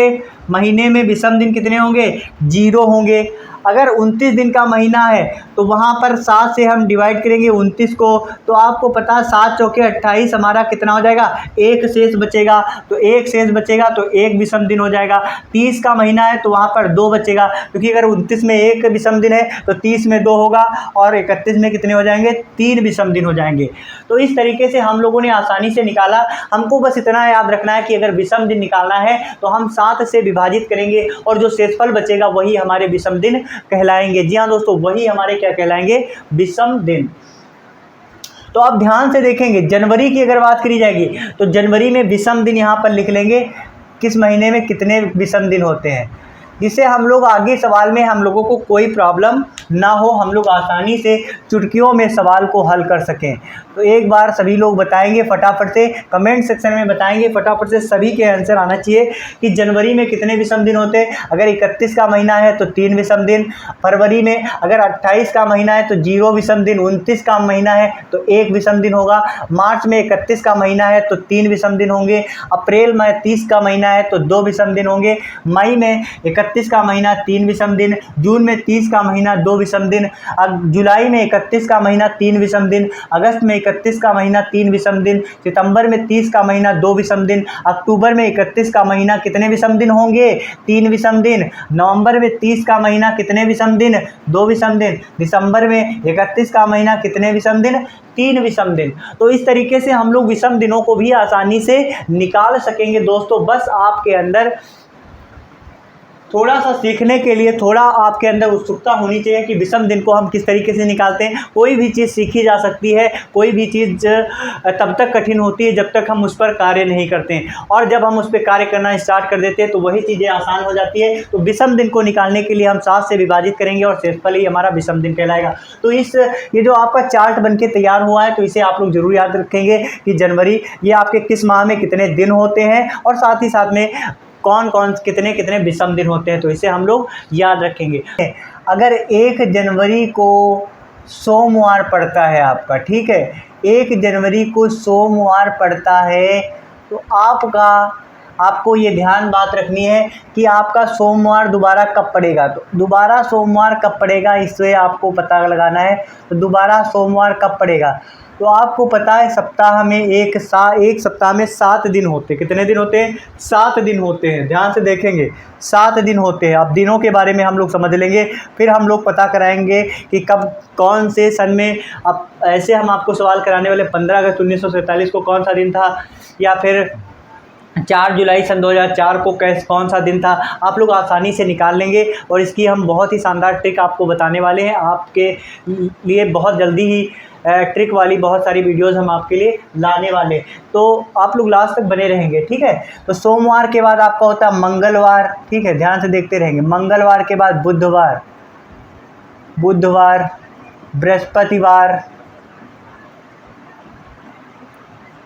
[SPEAKER 1] महीने में विषम दिन कितने होंगे? 0 होंगे। अगर 29 दिन का महीना है तो वहाँ पर 7 से हम डिवाइड करेंगे 29 को, तो आपको पता है 7 चौके 28 हमारा कितना हो जाएगा? 1 शेष बचेगा। तो 1 शेष बचेगा तो 1 विषम दिन हो जाएगा। 30 का महीना है तो वहाँ पर 2 बचेगा, क्योंकि अगर 29 में 1 विषम दिन है तो 30 में 2 होगा और 31 में कितने हो जाएंगे? 3 विषम दिन हो जाएंगे। तो इस तरीके से हम लोगों ने आसानी से निकाला। हमको बस इतना याद रखना है कि अगर विषम दिन निकालना है तो हम 7 से विभाजित करेंगे और जो शेषफल बचेगा वही हमारे विषम दिन कहलाएंगे। जी हाँ दोस्तों, वही हमारे क्या कहलाएंगे? विषम दिन। तो आप ध्यान से देखेंगे, जनवरी की अगर बात करी जाएगी तो जनवरी में विषम दिन यहाँ पर लिख लेंगे, किस महीने में कितने विषम दिन होते हैं, जिससे हम लोग आगे सवाल में हम लोगों को कोई प्रॉब्लम ना हो, हम लोग आसानी से चुटकियों में सवाल को हल कर सकें। तो एक बार सभी लोग बताएंगे फटाफट से, कमेंट सेक्शन में बताएंगे फटाफट से, सभी के आंसर आना चाहिए कि जनवरी में कितने विषम दिन होते हैं। अगर 31 का महीना है तो 3 विषम दिन, फरवरी में अगर 28 का महीना है तो 0 विषम दिन, 29 का महीना है तो 1 विषम दिन होगा, मार्च में 31 का महीना है तो 3 विषम दिन होंगे, अप्रैल में 30 का महीना है तो 2 विषम दिन होंगे, मई में 31 का महीना 3 विषम दिन, जून में 30 का महीना 2 विषम दिन, जुलाई में 31 का महीना 3 विषम दिन, अगस्त में 31 का महीना 3 विषम दिन, सितंबर में 30 का महीना 2 विषम दिन, अक्टूबर में 31 का महीना कितने विषम दिन होंगे? 3 विषम दिन, नवंबर में 30 का महीना कितने विषम दिन? 2 विषम दिन, दिसंबर में 31 का महीना कितने विषम दिन? 3 विषम दिन। तो इस तरीके से हम लोग विषम दिनों को भी आसानी से निकाल सकेंगे दोस्तों। बस आपके अंदर थोड़ा सा सीखने के लिए थोड़ा आपके अंदर उत्सुकता होनी चाहिए कि विषम दिन को हम किस तरीके से निकालते हैं। कोई भी चीज़ सीखी जा सकती है, कोई भी चीज़ तब तक कठिन होती है जब तक हम उस पर कार्य नहीं करते हैं, और जब हम उस पर कार्य करना स्टार्ट कर देते हैं तो वही चीज़ें आसान हो जाती है। तो विषम दिन को निकालने के लिए हम 7 से विभाजित करेंगे और शेषफल ही हमारा विषम दिन कहलाएगा। तो ये जो आपका चार्ट बन के तैयार हुआ है तो इसे आप लोग जरूर याद रखेंगे कि जनवरी ये आपके किस माह में कितने दिन होते हैं और साथ ही साथ में कौन कौन कितने कितने विषम दिन होते हैं, तो इसे हम लोग याद रखेंगे। अगर 1 जनवरी को सोमवार पड़ता है आपका, ठीक है, 1 जनवरी को सोमवार पड़ता है तो आपको ये ध्यान बात रखनी है कि आपका सोमवार दोबारा कब पड़ेगा। तो दोबारा सोमवार कब पड़ेगा इससे आपको पता लगाना है। तो दोबारा सोमवार कब पड़ेगा? तो आपको पता है सप्ताह में एक सप्ताह में 7 दिन होते हैं। कितने दिन होते हैं? 7 दिन होते हैं। ध्यान से देखेंगे 7 दिन होते हैं। अब दिनों के बारे में हम लोग समझ लेंगे, फिर हम लोग पता कराएंगे कि कब कौन से सन में। अब ऐसे हम आपको सवाल कराने वाले 15 अगस्त 1947 को कौन सा दिन था, या फिर 4 जुलाई सन 2004 को कौन सा दिन था, आप लोग आसानी से निकाल लेंगे। और इसकी हम बहुत ही शानदार ट्रिक आपको बताने वाले हैं। आपके लिए बहुत जल्दी ही ट्रिक वाली बहुत सारी वीडियोस हम आपके लिए लाने वाले, तो आप लोग लास्ट तक बने रहेंगे, ठीक है। तो सोमवार के बाद आपका होता है मंगलवार, ठीक है, ध्यान से देखते रहेंगे। मंगलवार के बाद बुधवार, बृहस्पतिवार,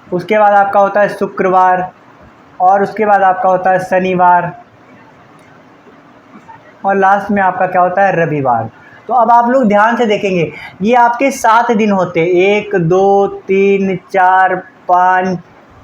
[SPEAKER 1] उसके बाद आपका होता है शुक्रवार, और उसके बाद आपका होता है शनिवार, और लास्ट में आपका क्या होता है? रविवार। तो अब आप लोग ध्यान से देखेंगे, ये आपके 7 दिन होते हैं, 1 2 3 4 5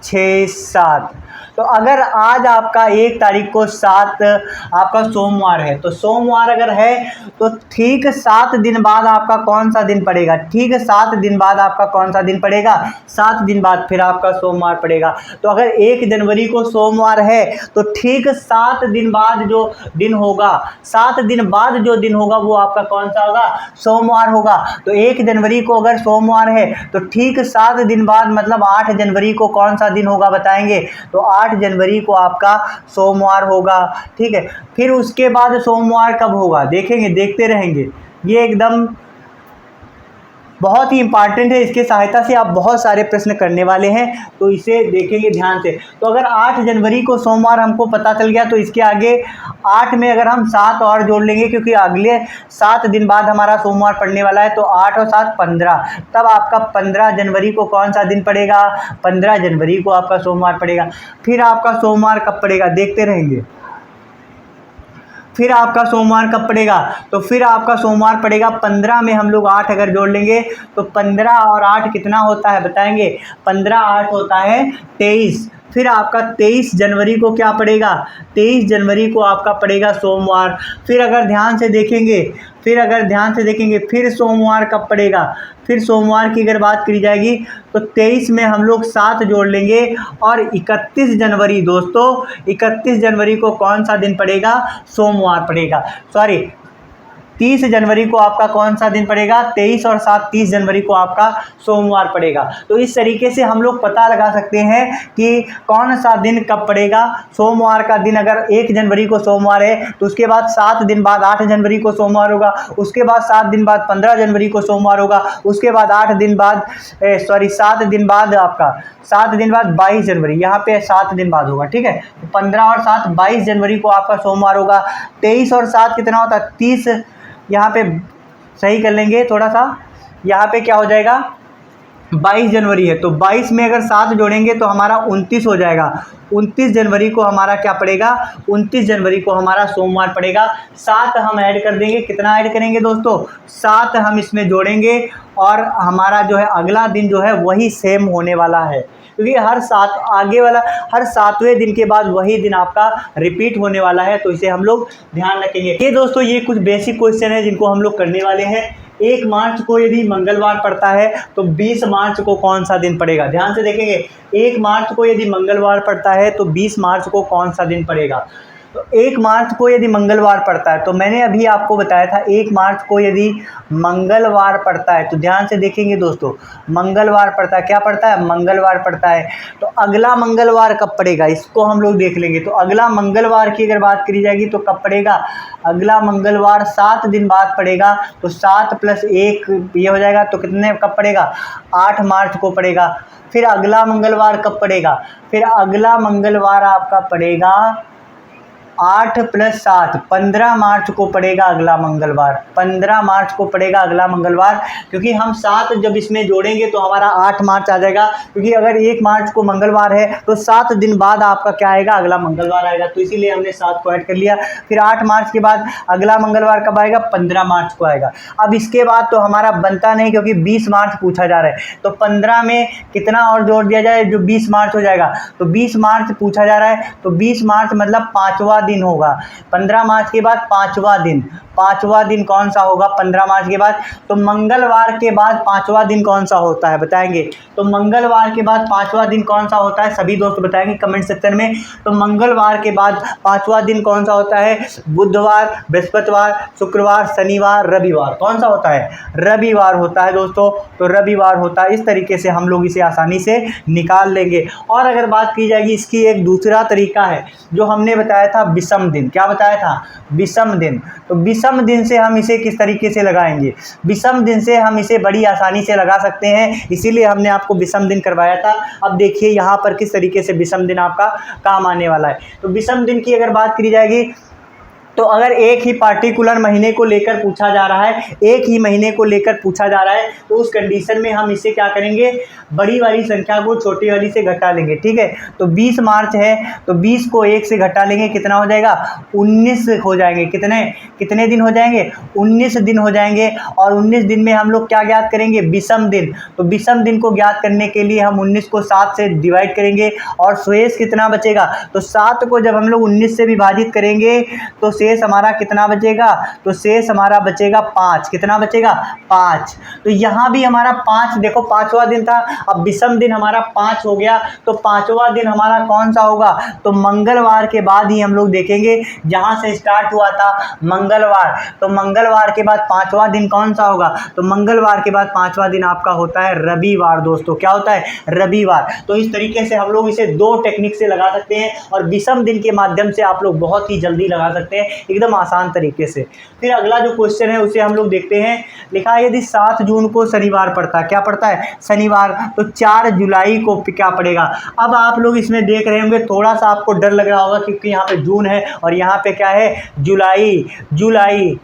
[SPEAKER 1] 6 7। तो अगर आज आपका 1 तारीख को 7 आपका सोमवार है, तो सोमवार अगर है तो ठीक 7 दिन बाद आपका कौन सा दिन पड़ेगा? ठीक 7 दिन बाद आपका कौन सा दिन पड़ेगा? 7 दिन बाद फिर आपका सोमवार पड़ेगा। तो अगर 1 जनवरी को सोमवार है तो ठीक 7 दिन बाद जो दिन होगा, 7 दिन बाद जो दिन होगा वो आपका कौन सा होगा? सोमवार होगा। तो 1 जनवरी को अगर सोमवार है तो ठीक 7 दिन बाद मतलब 8 जनवरी को कौन सा दिन होगा बताएंगे? तो 8 जनवरी को आपका सोमवार होगा, ठीक है। फिर उसके बाद सोमवार कब होगा देखेंगे, देखते रहेंगे। ये एकदम बहुत ही इंपॉर्टेंट है, इसके सहायता से आप बहुत सारे प्रश्न करने वाले हैं, तो इसे देखेंगे ध्यान से। तो अगर 8 जनवरी को सोमवार हमको पता चल गया तो इसके आगे 8 में अगर हम 7 और जोड़ लेंगे, क्योंकि अगले 7 दिन बाद हमारा सोमवार पड़ने वाला है, तो 8 और 7 15, तब आपका 15 जनवरी को कौन सा दिन पड़ेगा? 15 जनवरी को आपका सोमवार पड़ेगा। फिर आपका सोमवार कब पड़ेगा देखते रहेंगे। फिर आपका सोमवार कब पड़ेगा? तो फिर आपका सोमवार पड़ेगा 15 में हम लोग 8 अगर जोड़ लेंगे तो 15 और 8 कितना होता है बताएंगे? 15 8 होता है 23। फिर आपका 23 जनवरी को क्या पड़ेगा? 23 जनवरी को आपका पड़ेगा सोमवार। फिर अगर ध्यान से देखेंगे फिर सोमवार कब पड़ेगा? फिर सोमवार की अगर बात करी जाएगी तो 23 में हम लोग 7 जोड़ लेंगे, और 31 जनवरी दोस्तों, 31 जनवरी को कौन सा दिन पड़ेगा? सोमवार पड़ेगा। 30 जनवरी को आपका कौन सा दिन पड़ेगा? 23 और 7 30 जनवरी को आपका सोमवार पड़ेगा। तो इस तरीके से हम लोग पता लगा सकते हैं कि कौन सा दिन कब पड़ेगा। सोमवार का दिन अगर 1 जनवरी को सोमवार है तो उसके बाद 7 दिन बाद 8 जनवरी को सोमवार होगा, उसके बाद 7 दिन बाद 15 जनवरी को सोमवार होगा, उसके बाद 7 दिन बाद आपका 7 दिन बाद 22 जनवरी, यहाँ पे 7 दिन बाद होगा, ठीक है। 15 और 7 22 जनवरी को आपका सोमवार होगा। 23 और 7 कितना होता है? 30, यहाँ पे सही कर लेंगे थोड़ा सा, यहाँ पे क्या हो जाएगा? 22 जनवरी है, तो 22 में अगर 7 जोड़ेंगे तो हमारा 29 हो जाएगा। 29 जनवरी को हमारा क्या पड़ेगा? 29 जनवरी को हमारा सोमवार पड़ेगा। 7 हम ऐड कर देंगे, कितना ऐड करेंगे दोस्तों? 7 हम इसमें जोड़ेंगे, और हमारा जो है अगला दिन जो है वही सेम होने वाला है, क्योंकि हर 7वें दिन के बाद वही दिन आपका रिपीट होने वाला है, तो इसे हम लोग ध्यान रखेंगे। ये दोस्तों ये कुछ बेसिक क्वेश्चन है जिनको हम लोग करने वाले हैं। 1 मार्च को यदि मंगलवार पड़ता है तो 20 मार्च को कौन सा दिन पड़ेगा? ध्यान से देखेंगे, 1 मार्च को यदि मंगलवार पड़ता है तो 20 मार्च को कौन सा दिन पड़ेगा? तो 1 मार्च को यदि मंगलवार पड़ता है, तो मैंने अभी आपको बताया था 1 मार्च को यदि मंगलवार पड़ता है, तो ध्यान से देखेंगे दोस्तों, मंगलवार पड़ता है, क्या पड़ता है? मंगलवार पड़ता है। तो अगला मंगलवार कब पड़ेगा इसको हम लोग देख लेंगे। तो अगला मंगलवार की अगर बात करी जाएगी तो कब पड़ेगा? अगला मंगलवार 7 दिन बाद पड़ेगा, तो 7 + 1 ये हो जाएगा, तो कितने कब पड़ेगा? 8 मार्च को पड़ेगा। फिर अगला मंगलवार कब पड़ेगा? फिर अगला मंगलवार आपका पड़ेगा 8 + 7 15 मार्च को पड़ेगा अगला मंगलवार। 15 मार्च को पड़ेगा अगला मंगलवार, क्योंकि हम 7 जब इसमें जोड़ेंगे तो हमारा 8 मार्च आ जाएगा, क्योंकि अगर 1 मार्च को मंगलवार है तो 7 दिन बाद आपका क्या आएगा? अगला मंगलवार आएगा, तो इसीलिए हमने 7 को ऐड कर लिया। फिर 8 मार्च के बाद अगला मंगलवार कब आएगा? 15 मार्च को आएगा। अब इसके बाद तो हमारा बनता नहीं, क्योंकि 20 मार्च पूछा जा रहा है, तो 15 में कितना और जोड़ दिया जाए जो 20 मार्च हो जाएगा। तो 20 मार्च पूछा जा रहा है, तो 20 मार्च मतलब 5वां दिन होगा। 15 मार्च के बाद 5वां दिन, 5वां दिन कौन सा होगा 15 मार्च के बाद? तो मंगलवार के बाद 5वां दिन कौन सा होता है बताएंगे? तो मंगलवार के बाद 5वां दिन कौन सा होता है? सभी दोस्त बताएंगे कमेंट सेक्शन में। तो मंगलवार के बाद 5वां दिन कौन सा होता है? बुधवार, बृहस्पतिवार, शुक्रवार, शनिवार, रविवार। कौन सा होता है? रविवार होता है दोस्तों। तो रविवार होता है। इस तरीके से हम लोग इसे आसानी से निकाल लेंगे। और अगर बात की जाएगी, इसकी एक दूसरा तरीका है जो हमने बताया था, विषम दिन। क्या बताया था? विषम दिन। तो विषम दिन से हम इसे किस तरीके से लगाएंगे? विषम दिन से हम इसे बड़ी आसानी से लगा सकते हैं, इसीलिए हमने आपको विषम दिन करवाया था। अब देखिए यहाँ पर किस तरीके से विषम दिन आपका काम आने वाला है। तो विषम दिन की अगर बात करी जाएगी, तो अगर एक ही पार्टिकुलर महीने को लेकर पूछा जा रहा है, एक ही महीने को लेकर पूछा जा रहा है, तो उस कंडीशन में हम इसे क्या करेंगे? बड़ी वाली संख्या को छोटी वाली से घटा लेंगे। ठीक है, तो 20 मार्च है, तो 20 को 1 से घटा लेंगे, कितना हो जाएगा? 19 हो जाएंगे। कितने दिन हो जाएंगे? 19 दिन हो जाएंगे। और 19 दिन में हम लोग क्या ज्ञात करेंगे? विषम दिन। तो विषम दिन को ज्ञात करने के लिए हम 19 को 7 से डिवाइड करेंगे और शेष कितना बचेगा? तो 7 को जब हम लोग 19 से विभाजित करेंगे तो शेष हमारा कितना बचेगा? तो शेष हमारा बचेगा 5। कितना बचेगा? 5। तो यहाँ भी हमारा 5, देखो 5वां दिन था, अब विषम दिन हमारा 5 हो गया। तो 5वां दिन हमारा कौन सा होगा? तो मंगलवार के बाद ही हम लोग देखेंगे, जहाँ से स्टार्ट हुआ था मंगलवार, तो मंगलवार के बाद 5वां दिन कौन सा होगा? तो मंगलवार के बाद 5वां दिन आपका होता है रविवार दोस्तों। क्या होता है? रविवार। तो इस तरीके से हम लोग इसे 2 टेक्निक से लगा सकते हैं और विषम दिन के माध्यम से आप लोग बहुत ही जल्दी लगा सकते हैं, एकदम आसान तरीके से। फिर अगला जो क्वेश्चन है उसे हम लोग देखते हैं। लिखा है यदि 7 जून को शनिवार पड़ता है, क्या पड़ता है? शनिवार, तो 4 जुलाई को क्या पड़ेगा? अब आप लोग इसमें देख रहे होंगे, थोड़ा सा आपको डर लग रहा होगा क्योंकि यहाँ पे जून है और यहाँ पे क्या है? जुलाई।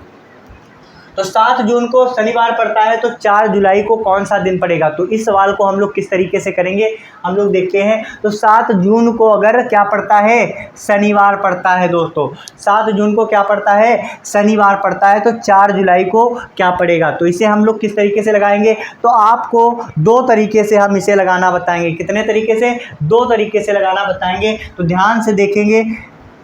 [SPEAKER 1] तो 7 जून को शनिवार पड़ता है, तो 4 जुलाई को कौन सा दिन पड़ेगा? तो इस सवाल को हम लोग किस तरीके से करेंगे, हम लोग देखते हैं। तो 7 जून को अगर क्या पड़ता है? शनिवार पड़ता है दोस्तों। 7 जून को क्या पड़ता है? शनिवार पड़ता है। तो 4 जुलाई को क्या पड़ेगा? तो इसे हम लोग किस तरीके से लगाएंगे? तो आपको 2 तरीके से हम इसे लगाना बताएंगे। कितने तरीके से? 2 तरीके से लगाना बताएंगे। तो ध्यान से देखेंगे,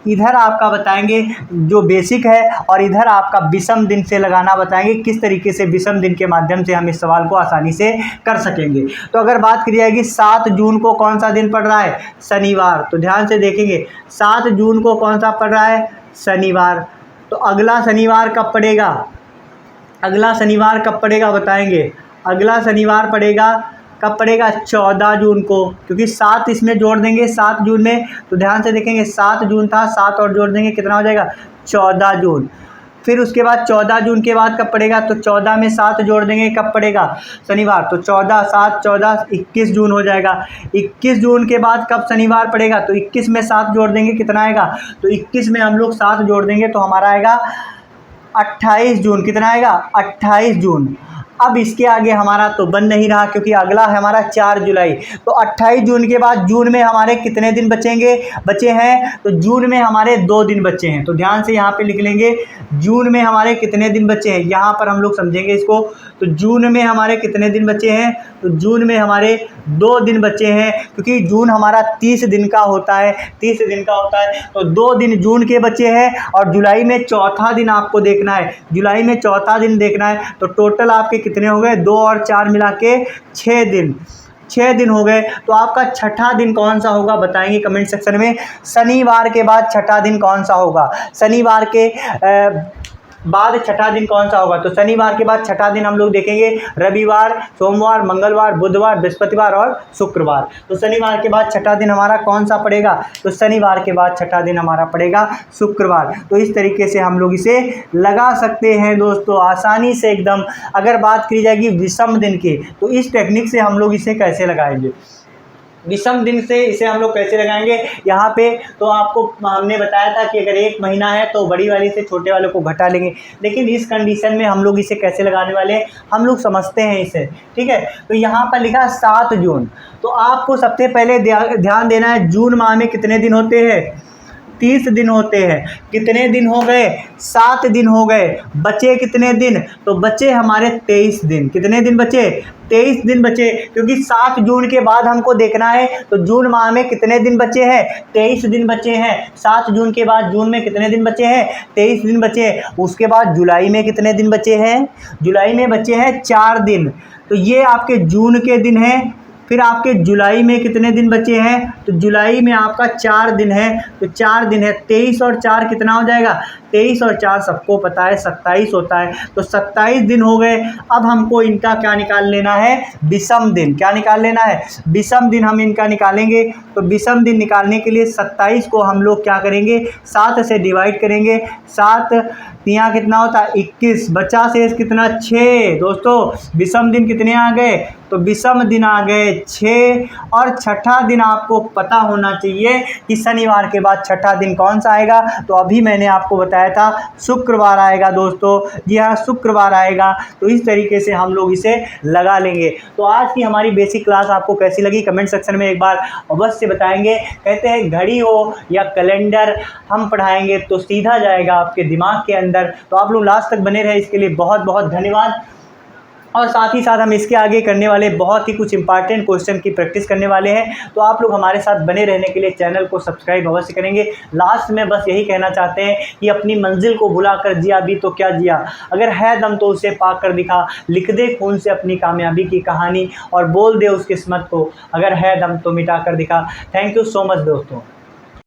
[SPEAKER 1] इधर आपका बताएंगे जो बेसिक है और इधर आपका विषम दिन से लगाना बताएंगे, किस तरीके से विषम दिन के माध्यम से हम इस सवाल को आसानी से कर सकेंगे। तो अगर बात की जाएगी 7 जून को कौन सा दिन पड़ रहा है? शनिवार। तो ध्यान से देखेंगे, 7 जून को कौन सा पड़ रहा है? शनिवार। तो अगला शनिवार कब पड़ेगा? अगला शनिवार कब पड़ेगा बताएंगे? अगला शनिवार पड़ेगा कब पड़ेगा? 14 जून को, क्योंकि 7 इसमें जोड़ देंगे 7 जून में। तो ध्यान से देखेंगे, 7 जून था, 7 और जोड़ देंगे, कितना हो जाएगा? 14 जून। फिर उसके बाद 14 जून के बाद कब पड़ेगा? तो 14 में 7 जोड़ देंगे, कब पड़ेगा? शनिवार। तो 14, 7, 14, 21 जून हो जाएगा। 21 जून के बाद कब शनिवार पड़ेगा? तो 21 में 7 जोड़ देंगे, कितना आएगा? तो 21 में हम लोग 7 जोड़ देंगे तो हमारा आएगा 28 जून। कितना आएगा? 28 जून। अब इसके आगे हमारा तो बन नहीं रहा क्योंकि अगला है हमारा 4 जुलाई। तो 28 जून के बाद जून में हमारे कितने दिन बचे हैं? तो जून में हमारे 2 दिन बचे हैं। तो ध्यान से यहाँ पे लिख लेंगे, जून में हमारे कितने दिन बचे हैं, यहाँ पर हम लोग समझेंगे इसको। तो जून में हमारे कितने दिन बचे हैं? तो जून में हमारे 2 दिन बचे हैं, क्योंकि जून हमारा 30 दिन का होता है, 30 दिन का होता है। तो 2 दिन जून के बचे हैं और जुलाई में चौथा दिन आपको देखना है, जुलाई में चौथा दिन देखना है। तो टोटल आपके कितने हो गए? 2 और 4 मिला के 6 दिन, 6 दिन हो गए। तो आपका छठा दिन कौन सा होगा बताएंगे कमेंट सेक्शन में। शनिवार के बाद छठा दिन कौन सा होगा? शनिवार के बाद छठा दिन कौन सा होगा? तो शनिवार के बाद छठा दिन हम लोग देखेंगे रविवार, सोमवार, मंगलवार, बुधवार, बृहस्पतिवार और शुक्रवार। तो शनिवार के बाद छठा दिन हमारा कौन सा पड़ेगा? तो शनिवार के बाद छठा दिन हमारा पड़ेगा शुक्रवार। तो इस तरीके से हम लोग इसे लगा सकते हैं दोस्तों, आसानी से एकदम। अगर बात की जाएगी विषम दिन की, तो इस टेक्निक से हम लोग इसे कैसे लगाएंगे? विषम दिन से इसे हम लोग कैसे लगाएंगे? यहाँ पे तो आपको हमने बताया था कि अगर 1 महीना है तो बड़ी वाली से छोटे वाले को घटा लेंगे, लेकिन इस कंडीशन में हम लोग इसे कैसे लगाने वाले हैं, हम लोग समझते हैं इसे। ठीक है, तो यहाँ पर लिखा 7 जून। तो आपको सबसे पहले ध्यान देना है, जून माह में कितने दिन होते हैं? 30 दिन होते हैं। कितने दिन हो गए? 7 दिन हो गए। बचे कितने दिन? तो बचे हमारे 23 दिन। कितने दिन बचे? 23 दिन बचे, क्योंकि 7 जून के बाद हमको देखना है तो जून माह में कितने दिन बचे हैं, 23 दिन बचे हैं। 7 जून के बाद जून में कितने दिन बचे हैं, 23 दिन बचे हैं। उसके बाद जुलाई में कितने दिन बचे हैं, जुलाई में बचे हैं 4 दिन। तो ये आपके जून के दिन हैं। फिर आपके जुलाई में कितने दिन बचे हैं, तो जुलाई में आपका 4 दिन है, तो 4 दिन है। 23 और 4 कितना हो जाएगा, 23 और 4 सबको पता है 27 होता है, तो 27 दिन हो गए। अब हमको इनका क्या निकाल लेना है, विषम दिन। क्या निकाल लेना है, विषम दिन हम इनका निकालेंगे। तो विषम दिन निकालने के लिए 27 को हम लोग क्या करेंगे, 7 से डिवाइड करेंगे। 7 यहाँ कितना होता है 21, बचा शेष कितना 6। दोस्तों विषम दिन कितने आ गए, तो विषम दिन आ गए 6। और छठा दिन आपको पता होना चाहिए कि शनिवार के बाद छठा दिन कौन सा आएगा, तो अभी मैंने आपको बताया था शुक्रवार आएगा। दोस्तों जी हाँ, शुक्रवार आएगा। तो इस तरीके से हम लोग इसे लगा लेंगे। तो आज की हमारी बेसिक क्लास आपको कैसी लगी कमेंट सेक्शन में एक बार अवश्य बताएंगे। कहते हैं घड़ी हो या कैलेंडर हम पढ़ाएंगे तो सीधा जाएगा आपके दिमाग के अंदर। तो आप लोग लास्ट तक बने रहे, इसके लिए बहुत बहुत धन्यवाद। और साथ ही साथ हम इसके आगे करने वाले बहुत ही कुछ इंपॉर्टेंट क्वेश्चन की प्रैक्टिस करने वाले हैं। तो आप लोग हमारे साथ बने रहने के लिए चैनल को सब्सक्राइब अवश्य करेंगे। लास्ट में बस यही कहना चाहते हैं कि अपनी मंजिल को भुलाकर जिया भी तो क्या जिया, अगर है दम तो उसे पाक कर दिखा। लिख दे खून से अपनी कामयाबी की कहानी और बोल दे उस किस्मत को, अगर है दम तो मिटा कर दिखा। थैंक यू सो मच दोस्तों।